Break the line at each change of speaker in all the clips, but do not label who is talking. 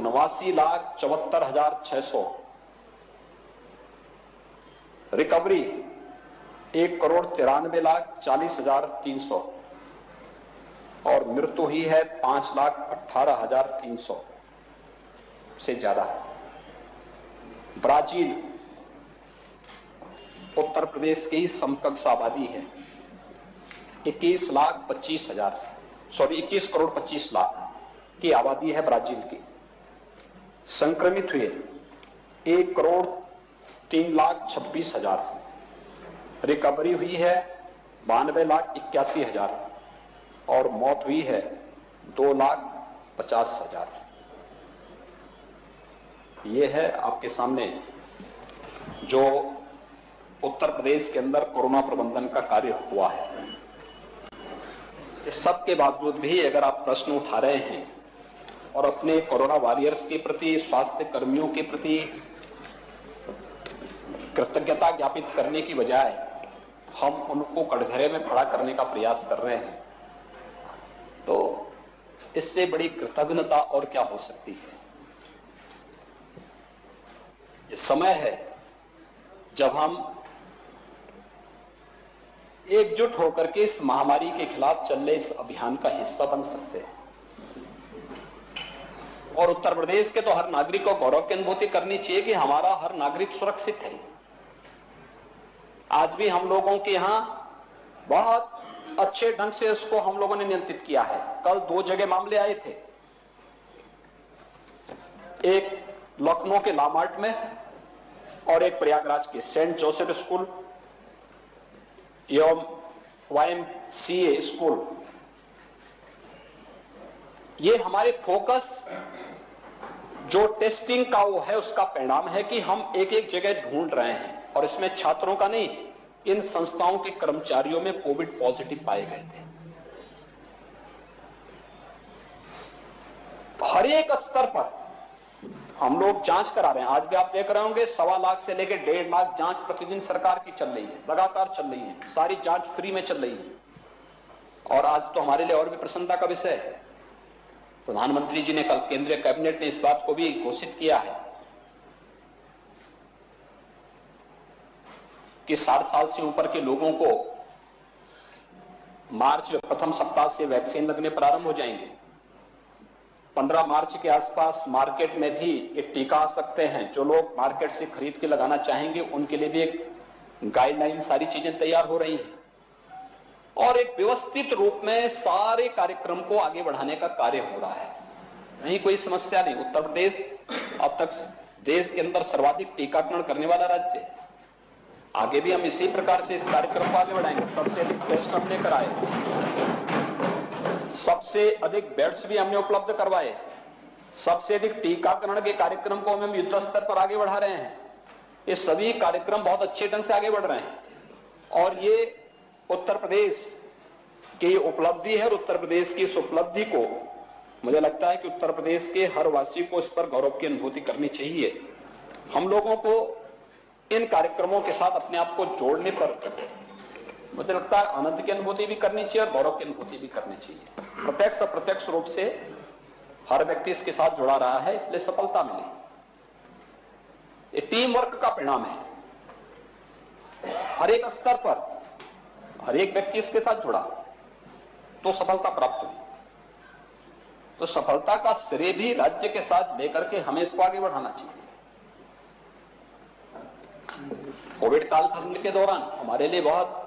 89,74,600, recovery 1,93,40,300 और मृत्यु हुई है 5,18,300 से ज्यादा। ब्राजील उत्तर प्रदेश की समकक्ष आबादी है, 21 करोड़ 25 लाख की आबादी है ब्राजील की। संक्रमित हुए 1,03,26,000, रिकवरी हुई है 92,81,000 और मौत हुई है 2,50,000। ये है आपके सामने जो उत्तर प्रदेश के अंदर कोरोना प्रबंधन का कार्य हुआ है। इस सब के बावजूद भी अगर आप प्रश्न उठा रहे हैं और अपने कोरोना वॉरियर्स के प्रति, स्वास्थ्य कर्मियों के प्रति कृतज्ञता ज्ञापित करने की बजाय हम उनको कटघरे में खड़ा करने का प्रयास कर रहे हैं, तो इससे बड़ी कृतज्ञता और क्या हो सकती है। ये समय है जब हम एकजुट होकर के इस महामारी के खिलाफ चल रहे इस अभियान का हिस्सा बन सकते हैं। और उत्तर प्रदेश के तो हर नागरिक को गौरव की अनुभूति करनी चाहिए कि हमारा हर नागरिक सुरक्षित है। आज भी हम लोगों के यहां बहुत अच्छे ढंग से इसको हम लोगों ने नियंत्रित किया है। कल 2 जगह मामले आए थे, एक लखनऊ के लामार्ट में और एक प्रयागराज के सेंट जोसेफ स्कूल एवं YMCA स्कूल। ये हमारे फोकस जो टेस्टिंग का वो है उसका परिणाम है कि हम एक एक जगह ढूंढ रहे हैं और इसमें छात्रों का नहीं, इन संस्थाओं के कर्मचारियों में कोविड पॉजिटिव पाए गए थे। हर एक स्तर पर हम लोग जांच करा रहे हैं। आज भी आप देख रहे होंगे 1.25 लाख से लेकर 1.5 लाख जांच प्रतिदिन सरकार की चल रही है, लगातार चल रही है, सारी जांच फ्री में चल रही है। और आज तो हमारे लिए और भी प्रसन्नता का विषय है, प्रधानमंत्री जी ने कल, केंद्रीय कैबिनेट ने इस बात को भी घोषित किया है कि 60 साल से ऊपर के लोगों को मार्च प्रथम सप्ताह से वैक्सीन लगने प्रारंभ हो जाएंगे। 15 मार्च के आसपास मार्केट में भी ये टीका आ सकते हैं। जो लोग मार्केट से खरीद के लगाना चाहेंगे उनके लिए भी एक गाइडलाइन, सारी चीजें तैयार हो रही हैं और एक व्यवस्थित रूप में सारे कार्यक्रम को आगे बढ़ाने का कार्य हो रहा है। नहीं, कोई समस्या नहीं। उत्तर प्रदेश अब तक देश के अंदर सर्वाधिक टीकाकरण करने वाला राज्य है। आगे भी हम इसी प्रकार से इस कार्यक्रम को आगे बढ़ाएंगे। सबसे अधिक टेस्ट हमने कराए, सबसे अधिक बेड्स भी हमने उपलब्ध करवाए, सबसे अधिक टीकाकरण के कार्यक्रम को हम युद्ध स्तर पर आगे बढ़ा रहे हैं। ये सभी कार्यक्रम बहुत अच्छे ढंग से आगे बढ़ रहे हैं और ये उत्तर प्रदेश की उपलब्धि है। और उत्तर प्रदेश की इस उपलब्धि को मुझे लगता है कि उत्तर प्रदेश के हर वासी को इस पर गौरव की अनुभूति करनी चाहिए। हम लोगों को इन कार्यक्रमों के साथ अपने आप को जोड़ने पर मुझे लगता है आनंद की अनुभूति भी करनी चाहिए और गौरव की अनुभूति भी करनी चाहिए। प्रत्यक्ष अप्रत्यक्ष रूप से हर व्यक्ति इसके साथ जुड़ा रहा है, इसलिए सफलता मिली। ये टीम वर्क का परिणाम है। हर एक स्तर पर हर एक व्यक्ति इसके साथ जुड़ा तो सफलता प्राप्त हुई। तो सफलता का श्रेय भी राज्य के साथ लेकर के हमें इसको आगे बढ़ाना चाहिए। कोविड कालखंड के दौरान हमारे लिए बहुत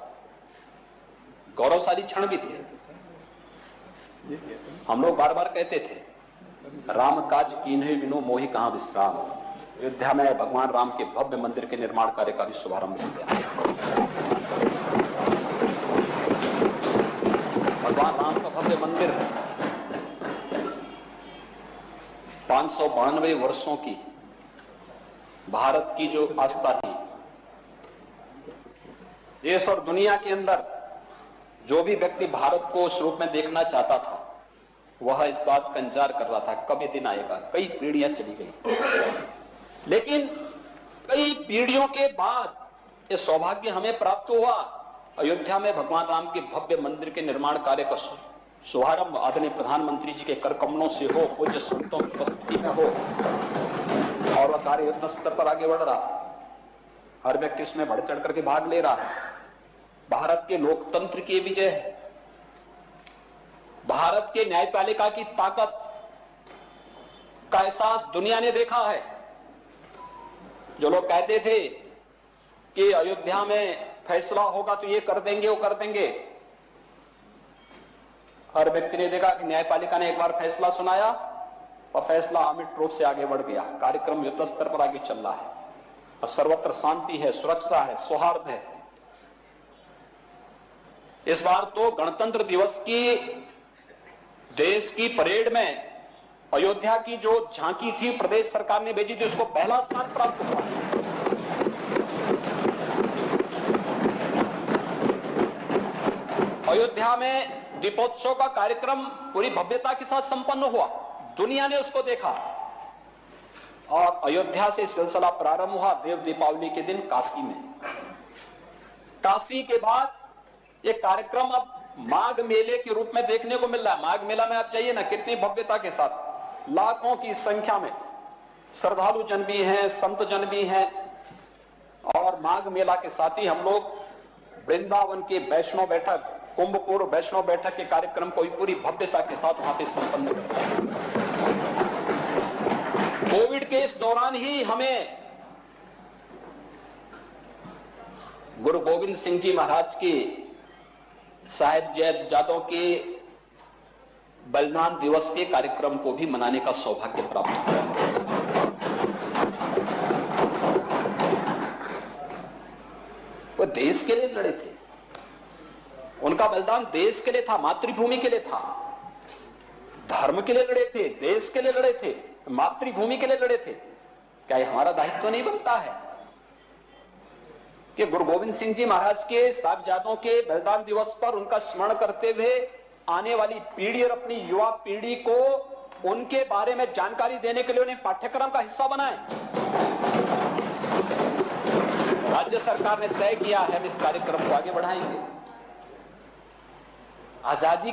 गौरवशाली क्षण भी थे। हम लोग बार बार कहते थे, राम काज कीन्हे बिनु मोहि कहां विश्राम। अयोध्या में भगवान राम के भव्य मंदिर के निर्माण कार्य का भी शुभारंभ हो गया। भगवान राम का भव्य मंदिर 592 वर्षों की भारत की जो आस्था थी, देश और दुनिया के अंदर जो भी व्यक्ति भारत को उस रूप में देखना चाहता था वह इस बात का इंतजार कर रहा था कब ये दिन आएगा। कई पीढ़ियां चली गई, लेकिन कई पीढ़ियों के बाद ये सौभाग्य हमें प्राप्त हुआ। अयोध्या में भगवान राम के भव्य मंदिर के निर्माण कार्य का शुभारंभ आदरणीय प्रधानमंत्री जी के कर कमलों से हो, पूज्य संतों की उपस्थिति में हो, और वह कार्य युद्ध स्तर पर आगे बढ़ रहा। हर व्यक्ति इसमें बढ़ चढ़ करके भाग ले रहा है। भारत के लोकतंत्र की विजय है। भारत के न्यायपालिका की ताकत का एहसास दुनिया ने देखा है। जो लोग कहते थे कि अयोध्या में फैसला होगा तो ये कर देंगे, वो कर देंगे, हर व्यक्ति ने देखा कि न्यायपालिका ने एक बार फैसला सुनाया और फैसला अमिट रूप से आगे बढ़ गया। कार्यक्रम युद्ध स्तर पर आगे चल रहा है और सर्वत्र शांति है, सुरक्षा है, सौहार्द है। इस बार तो गणतंत्र दिवस की देश की परेड में अयोध्या की जो झांकी थी प्रदेश सरकार ने भेजी थी, उसको पहला स्थान प्राप्त हुआ। अयोध्या में दीपोत्सव का कार्यक्रम पूरी भव्यता के साथ संपन्न हुआ। दुनिया ने उसको देखा और अयोध्या से सिलसिला प्रारंभ हुआ देव दीपावली के दिन काशी में। काशी के बाद ये कार्यक्रम अब माघ मेले के रूप में देखने को मिल रहा है। माघ मेला में आप जाइए ना, कितनी भव्यता के साथ, लाखों की संख्या में श्रद्धालु जन भी हैं, संत जन भी हैं। और माघ मेला के साथ ही हम लोग वृंदावन की वैष्णव बैठक, कुंभ पूर्व वैष्णव बैठक के कार्यक्रम को पूरी भव्यता के साथ वहां पे संपन्न करते हैं। कोविड के इस दौरान ही हमें गुरु गोविंद सिंह जी महाराज की साहिबजादों के बलिदान दिवस के कार्यक्रम को भी मनाने का सौभाग्य प्राप्त हुआ। वो देश के लिए लड़े थे, उनका बलिदान देश के लिए था, मातृभूमि के लिए था, धर्म के लिए लड़े थे, देश के लिए लड़े थे, मातृभूमि के लिए लड़े थे। क्या यह हमारा दायित्व नहीं बनता है कि गुरु गोविंद सिंह जी महाराज के साहिबजादों के बलिदान दिवस पर उनका स्मरण करते हुए आने वाली पीढ़ी और अपनी युवा पीढ़ी को उनके बारे में जानकारी देने के लिए उन्हें पाठ्यक्रम का हिस्सा बनाएं। राज्य सरकार ने तय किया है, हम इस कार्यक्रम को आगे बढ़ाएंगे। आजादी